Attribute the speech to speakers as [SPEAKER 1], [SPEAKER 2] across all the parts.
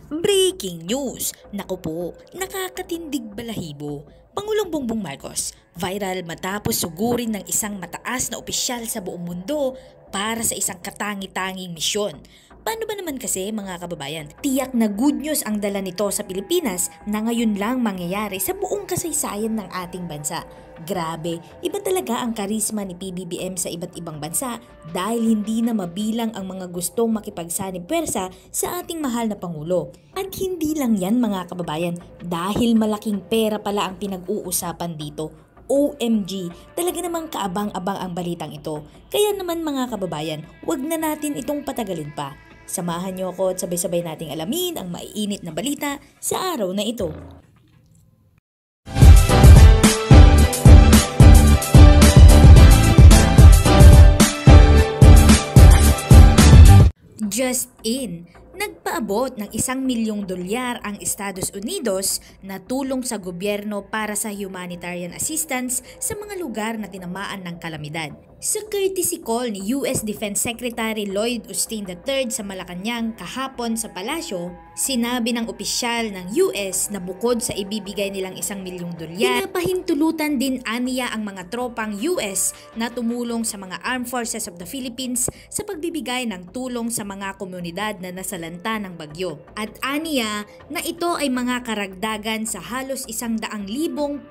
[SPEAKER 1] Breaking news! Naku po, nakakatindig balahibo. Pangulong Bongbong Marcos, viral matapos sugurin ng isang mataas na opisyal sa buong mundo para sa isang katangi-tanging misyon. Paano ba naman kasi mga kababayan? Tiyak na good news ang dala nito sa Pilipinas na ngayon lang mangyayari sa buong kasaysayan ng ating bansa. Grabe, iba talaga ang karisma ni PBBM sa iba't ibang bansa dahil hindi na mabilang ang mga gustong makipagsanib pwersa sa ating mahal na Pangulo. At hindi lang yan mga kababayan, dahil malaking pera pala ang pinag-uusapan dito. OMG, talaga namang kaabang-abang ang balitang ito. Kaya naman mga kababayan, wag na natin itong patagalin pa. Samahan niyo ako at sabay-sabay nating alamin ang maiinit na balita sa araw na ito. Just in, nagpaabot ng $1 milyong ang Estados Unidos na tulong sa gobyerno para sa humanitarian assistance sa mga lugar na tinamaan ng kalamidad. Sa courtesy call ni US Defense Secretary Lloyd Austin III sa Malacanang kahapon sa palasyo, sinabi ng opisyal ng US na bukod sa ibibigay nilang $1 milyong, pinapahintulutan din aniya ang mga tropang US na tumulong sa mga Armed Forces of the Philippines sa pagbibigay ng tulong sa mga komunidad na nasalanta ng bagyo. At aniya na ito ay mga karagdagan sa halos 100,000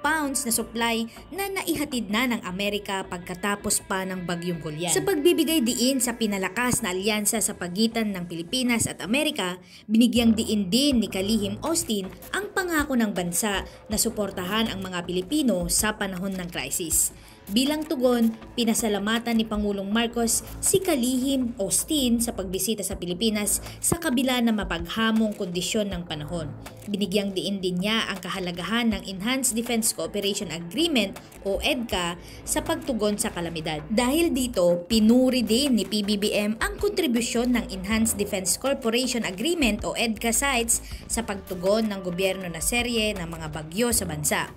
[SPEAKER 1] pounds na supply na naihatid na ng Amerika pagkatapos pa ng bagyong Golian. Sa pagbibigay diin sa pinalakas na alyansa sa pagitan ng Pilipinas at Amerika, binigyang diin din ni Kalihim Austin ang pangako ng bansa na suportahan ang mga Pilipino sa panahon ng krisis. Bilang tugon, pinasalamatan ni Pangulong Marcos si Kalihim Austin sa pagbisita sa Pilipinas sa kabila na mapaghamong kondisyon ng panahon. Binigyang diin din niya ang kahalagahan ng Enhanced Defense Cooperation Agreement o EDCA sa pagtugon sa kalamidad. Dahil dito, pinuri din ni PBBM ang kontribusyon ng Enhanced Defense Cooperation Agreement o EDCA sites sa pagtugon ng gobyerno na serye ng mga bagyo sa bansa.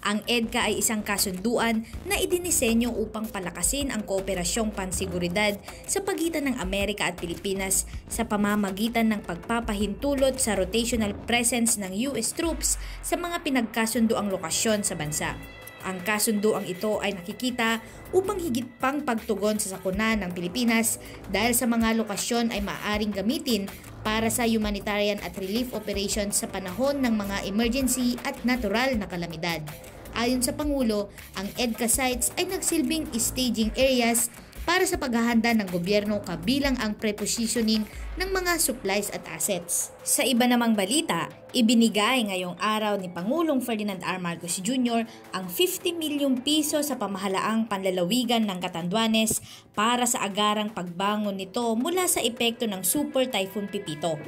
[SPEAKER 1] Ang EDCA ay isang kasunduan na idinisenyo upang palakasin ang kooperasyong pansiguridad sa pagitan ng Amerika at Pilipinas sa pamamagitan ng pagpapahintulot sa rotational presence ng US troops sa mga pinagkasunduang lokasyon sa bansa. Ang kasunduang ito ay nakikita upang higit pang pagtugon sa sakuna ng Pilipinas dahil sa mga lokasyon ay maaaring gamitin para sa humanitarian at relief operations sa panahon ng mga emergency at natural na kalamidad. Ayon sa Pangulo, ang EDCA sites ay nagsilbing staging areas para sa paghahanda ng gobyerno kabilang ang prepositioning ng mga supplies at assets. Sa iba namang balita, ibinigay ngayong araw ni Pangulong Ferdinand R. Marcos Jr. ang 50 milyong piso sa pamahalaang panlalawigan ng Catanduanes para sa agarang pagbangon nito mula sa epekto ng Super Typhoon Pipito.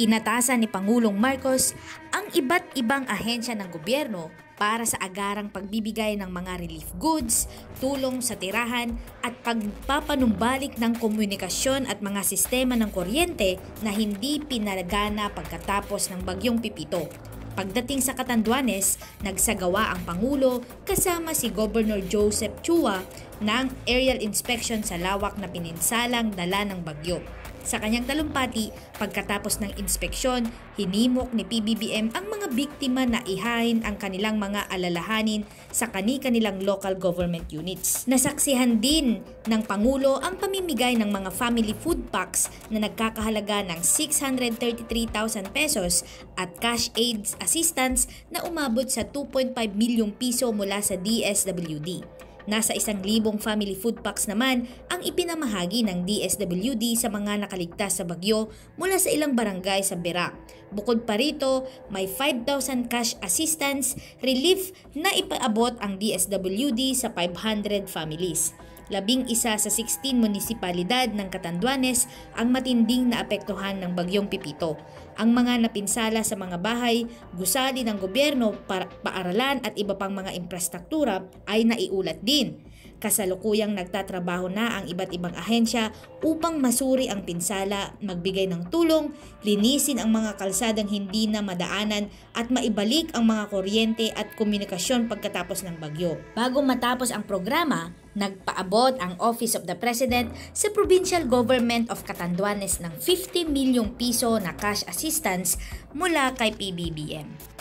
[SPEAKER 1] Inatasan ni Pangulong Marcos ang iba't ibang ahensya ng gobyerno para sa agarang pagbibigay ng mga relief goods, tulong sa tirahan at pagpapanumbalik ng komunikasyon at mga sistema ng kuryente na hindi pinagana pagkatapos ng bagyong Pipito. Pagdating sa Catanduanes, nagsagawa ang Pangulo kasama si Governor Joseph Chua ng aerial inspection sa lawak na pininsalang dala ng bagyo. Sa kanyang talumpati, pagkatapos ng inspeksyon, hinimok ni PBBM ang mga biktima na ihain ang kanilang mga alalahanin sa kani-kanilang local government units. Nasaksihan din ng Pangulo ang pamimigay ng mga family food packs na nagkakahalaga ng 633,000 pesos at cash aid assistance na umabot sa 2.5 milyong piso mula sa DSWD. Nasa 1,000 family food packs naman ang ipinamahagi ng DSWD sa mga nakaligtas sa bagyo mula sa ilang barangay sa Berac. Bukod pa rito, may 5,000 cash assistance relief na ipaabot ang DSWD sa 500 families. 11 sa 16 munisipalidad ng Catanduanes ang matinding naapektuhan ng bagyong Pipito. Ang mga napinsala sa mga bahay, gusali ng gobyerno, paaralan at iba pang mga infrastruktura ay naiulat din. Kasalukuyang nagtatrabaho na ang iba't ibang ahensya upang masuri ang pinsala, magbigay ng tulong, linisin ang mga kalsadang hindi na madaanan at maibalik ang mga kuryente at komunikasyon pagkatapos ng bagyo. Bago matapos ang programa, nagpaabot ang Office of the President sa Provincial Government of Catanduanes ng 50 milyong piso na cash assistance mula kay PBBM.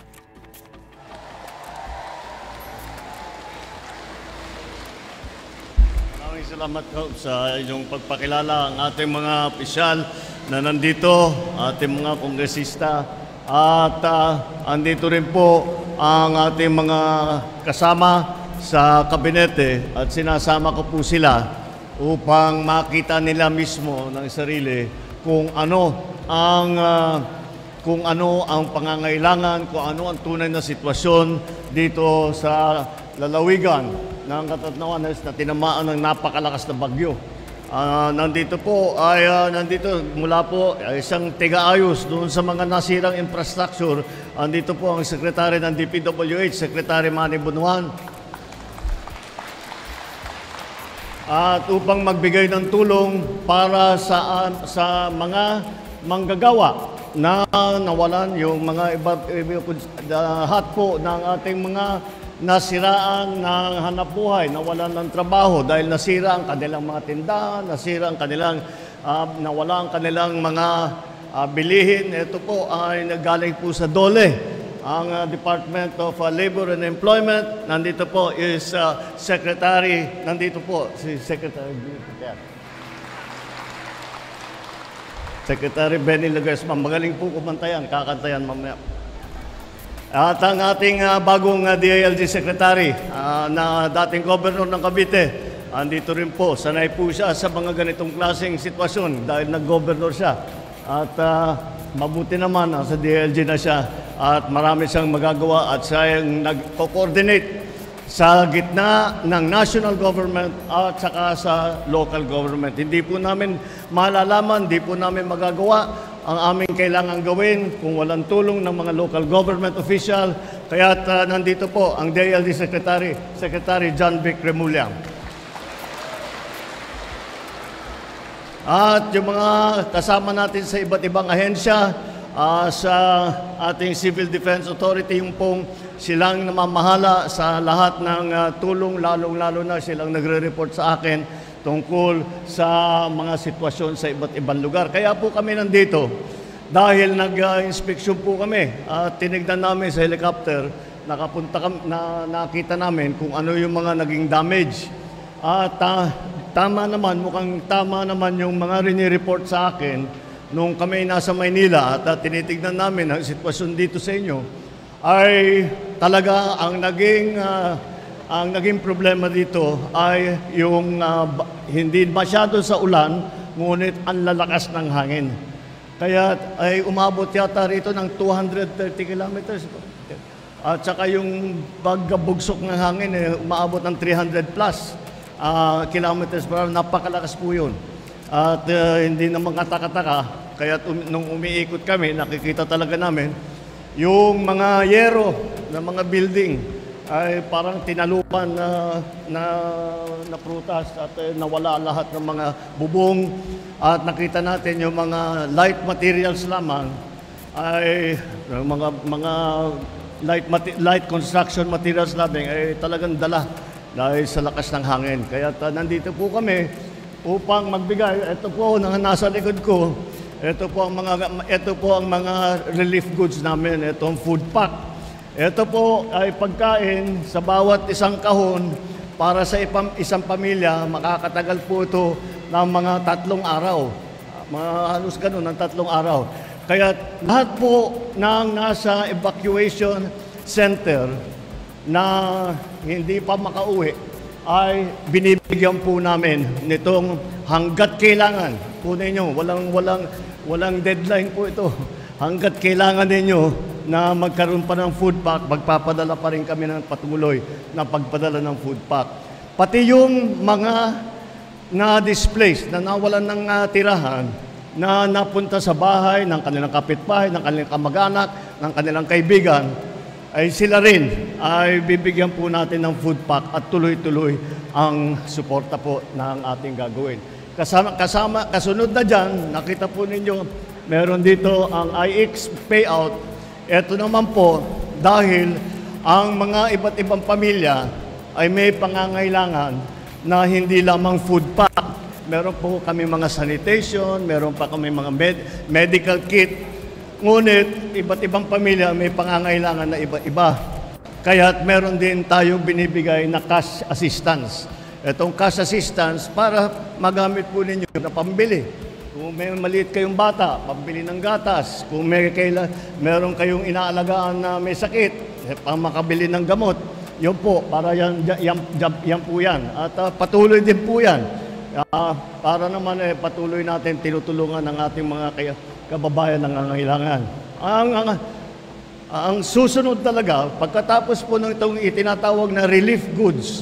[SPEAKER 2] Salamat po sa inyong pagpakilala ang ating mga opisyal na nandito, ating mga kongresista at andito rin po ang ating mga kasama sa kabinete at sinasama ko po sila upang makita nila mismo ng sarili kung ano ang pangangailangan, kung ano ang tunay na sitwasyon dito sa lalawigan ng Catanduanes na tinamaan ng napakalakas na bagyo. Nandito mula po isang tiga-ayos doon sa mga nasirang infrastructure. Nandito po ang Secretary ng DPWH, Secretary Manny Bunuan. At upang magbigay ng tulong para sa mga manggagawa na nawalan yung mga lahat po ng ating mga nasiraan ng hanapbuhay, nawalan ng trabaho dahil nasira ang kanilang mga tindahan, nawala ang kanilang mga bilihin. Ito po ay nagaling po sa DOLE, ang Department of Labor and Employment. Nandito po is Secretary Benny Laguesma. Magaling po kumantayan, kakantayan mamaya. At ang ating bagong DILG Secretary na dating Governor ng Cavite, andito rin po. Sanay po siya sa mga ganitong klaseng sitwasyon dahil nag-governor siya. At mabuti naman sa DILG na siya at marami siyang magagawa at siya yung nag-coordinate sa gitna ng national government at saka sa local government. Hindi po namin malalaman, hindi po namin magagawa ang aming kailangan gawin kung walang tulong ng mga local government official. Kaya nandito po ang DILG Secretary John Vic Remulla. At yung mga kasama natin sa iba't ibang ahensya, sa ating Civil Defense Authority, yung pong silang namamahala sa lahat ng tulong, lalong-lalo na silang nagre-report sa akin tungkol sa mga sitwasyon sa iba't ibang lugar. Kaya po kami nandito dahil nag-inspeksyon po kami at tinignan namin sa helicopter, nakita namin kung ano yung mga naging damage. At mukhang tama naman yung mga rinireport sa akin nung kami nasa Maynila at tinitignan namin ang sitwasyon dito sa inyo, ay talaga ang naging problema dito ay yung hindi masyado sa ulan, ngunit ang lalakas ng hangin. Kaya ay umabot yata rito ng 230 kilometers. At saka yung pagkabugsok ng hangin, umaabot ng 300 plus kilometers per hour. Napakalakas po yun. At hindi naman katakataka. Kaya nung umiikot kami, nakikita talaga namin yung mga yero ng mga building ay parang tinalupan na prutas at nawala lahat ng mga bubong. At nakita natin yung mga light materials lamang ay mga light construction materials lamang ay talagang dala dahil sa lakas ng hangin. Kaya nandito po kami upang magbigay. Ito po nasa likod ko. Ito po ang mga relief goods namin. Itong food pack. Ito po ay pagkain sa bawat isang kahon para sa isang pamilya. Makakatagal po ito ng mga 3 araw. Halos ganun, ng 3 araw. Kaya lahat po ng nasa evacuation center na hindi pa makauwi ay binibigyan po namin nitong hanggat kailangan. Kunin nyo, walang deadline po ito. Hanggat kailangan ninyo na magkaroon pa ng food pack, magpapadala pa rin kami ng patuloy na pagpadala ng food pack. Pati yung mga na-displaced, na nawalan ng tirahan, na napunta sa bahay ng kanilang kapitbahay, ng kanilang kamag-anak, ng kanilang kaibigan, ay sila rin ay bibigyan po natin ng food pack at tuloy-tuloy ang suporta po ng ating gagawin. Kasunod na dyan, nakita po ninyo, meron dito ang IX payout. Ito naman po, dahil ang mga iba't ibang pamilya ay may pangangailangan na hindi lamang food pack. Meron po kami mga sanitation, meron pa kami mga medical kit. Ngunit, iba't ibang pamilya may pangangailangan na iba-iba. Kaya meron din tayong binibigay na cash assistance. Itong cash assistance para magamit po ninyo na pambili. Kung may maliit kayong bata, pambili ng gatas. Kung meron kayong inaalagaan na may sakit, pang makabili ng gamot. Yun po, para yan po yan. At patuloy din po yan. Para naman patuloy natin tinutulungan ng ating mga kababayan ng nangangailangan. Ang susunod talaga, pagkatapos po ng itong itinatawag na relief goods,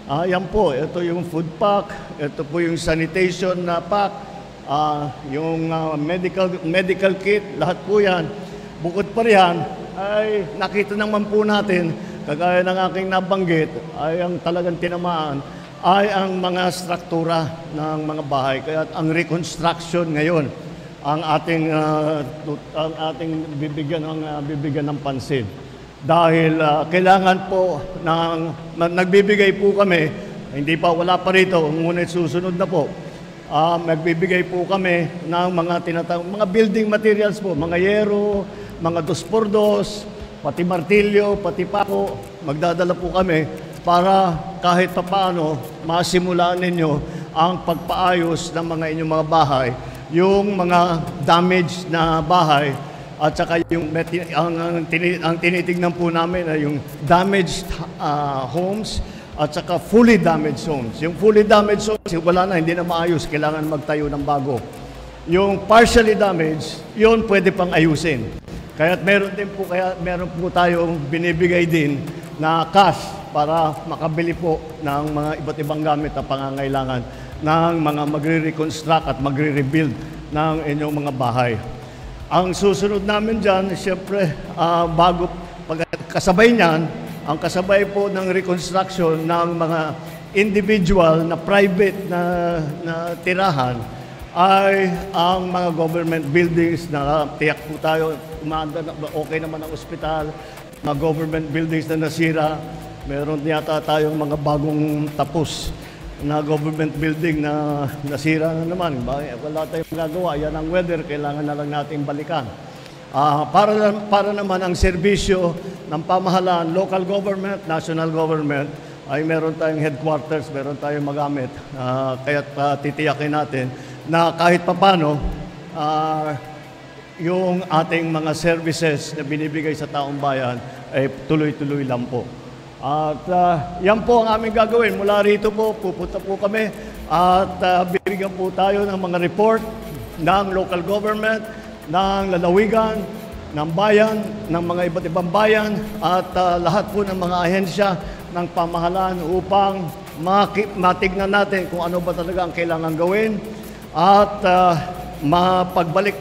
[SPEAKER 2] yan po, ito yung food pack, ito po yung sanitation na pack, yung medical kit, lahat po yan. Bukod pa riyan, ay nakita naman po natin, kagaya ng aking nabanggit, ay ang talagang tinamaan, ay ang mga struktura ng mga bahay. Kaya ang reconstruction ngayon, ang ating bibigyan ng pansin. Dahil kailangan po nagbibigay po kami, wala pa rito, ngunit susunod na po. Nagbibigay po kami ng mga building materials po, mga yero, mga 2x2, pati martilyo, pati pako, magdadala po kami para kahit papaano masimulaan ninyo ang pagpaayos ng mga inyong mga bahay, yung mga damaged na bahay, at saka ang tinitignan po namin ay yung damaged homes at saka fully damaged homes. Yung fully damaged homes, wala na, hindi na maayos, kailangan magtayo ng bago. Yung partially damaged, yun pwede pang ayusin. Meron po tayong binibigay din na cash para makabili po ng mga iba't ibang gamit na pangangailangan ng mga magre-reconstruct at magre-rebuild ng inyong mga bahay. Ang susunod namin dyan, siyempre, kasabay niyan, ang kasabay po ng reconstruction ng mga individual na private na tirahan ay ang mga government buildings na tiyak po tayo, okay naman ang ospital, mga government buildings na nasira, meron yata tayong mga bagong tapos na government building na nasira na naman. Wala tayong magagawa. Yan ang weather, kailangan na lang natin balikan. Para naman ang serbisyo ng pamahalaan, local government, national government, ay meron tayong headquarters, meron tayong magamit. Kaya't titiyakin natin na kahit papano, yung ating mga services na binibigay sa taong bayan ay tuloy-tuloy lang po. At yan po ang aming gagawin. Mula rito po, pupunta po kami at bibigyan po tayo ng mga report ng local government, ng lalawigan, ng bayan, ng mga iba't ibang bayan at lahat po ng mga ahensya ng pamahalaan upang matignan natin kung ano ba talaga ang kailangan gawin at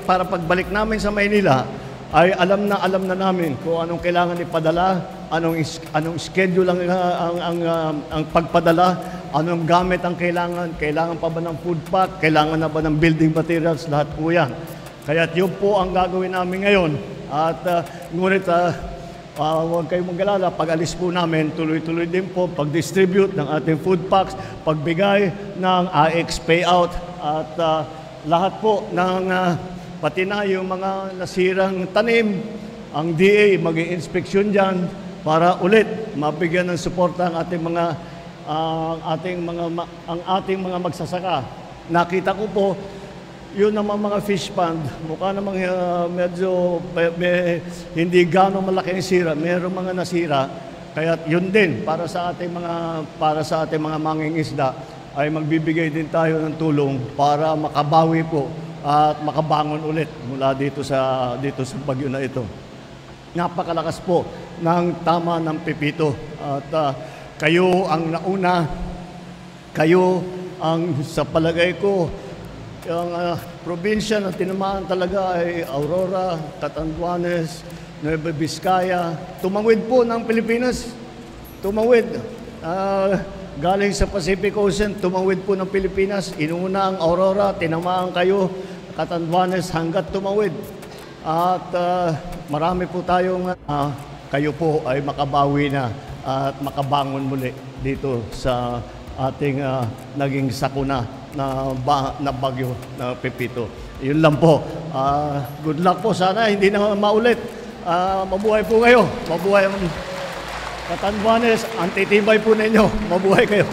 [SPEAKER 2] para pagbalik namin sa Maynila ay alam na namin kung anong kailangan ipadala, anong schedule ang pagpadala, anong gamit ang kailangan pa ba ng food pack, kailangan na ba ng building materials, lahat po yan. Kaya yun po ang gagawin namin ngayon. At ngunit huwag kayong mag-alala, pag-alis po namin, tuloy-tuloy din po pag-distribute ng ating food packs, pagbigay ng AX payout at lahat po ng pati na yung mga nasirang tanim, ang DA mag-i-inspeksyon dyan para ulit mabigyan ng suporta ang ating mga magsasaka. Nakita ko po, yun naman mga fish pond, mukha namang medyo hindi gano'ng malaki ang sira, mayroong mga nasira. Kaya yun din, para sa ating mga mangingisda, ay magbibigay din tayo ng tulong para makabawi po at makabangon ulit mula dito sa bagyo na ito. Napakalakas po ng tama ng Pepito at kayo ang nauna, kayo ang sa palagay ko ang probinsya na tinamaan talaga ay Aurora, Catanduanes, Nueva Vizcaya, tumawid po ng Pilipinas. Tumawid. Galing sa Pacific Ocean, tumawid po ng Pilipinas. Inuna ang Aurora, tinamaan kayo, Catanduanes hanggat tumawid. At marami po tayong kayo po ay makabawi na at makabangon muli dito sa ating naging sakuna na bagyo na Pepito. Yun lang po. Good luck po. Sana hindi na maulit. Mabuhay po kayo. Mabuhay ang Catanduanes. Ang titibay po ninyo. Mabuhay kayo.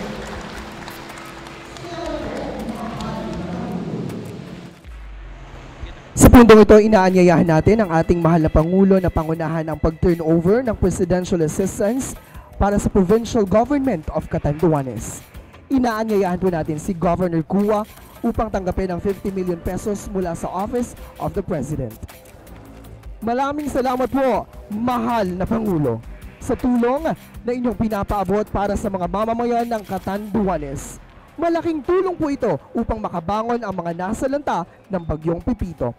[SPEAKER 3] Sa pundong ito, inaanyayahan natin ang ating mahal na Pangulo na pangunahan ang pag-turnover ng Presidential Assistance para sa Provincial Government of Catanduanes. Inaanyayahan po natin si Governor Cua upang tanggapin ang 50 million pesos mula sa Office of the President. Maraming salamat po, mahal na Pangulo, sa tulong na inyong pinapaabot para sa mga mamamayan ng Catanduanes. Malaking tulong po ito upang makabangon ang mga nasalanta ng Bagyong Pepito.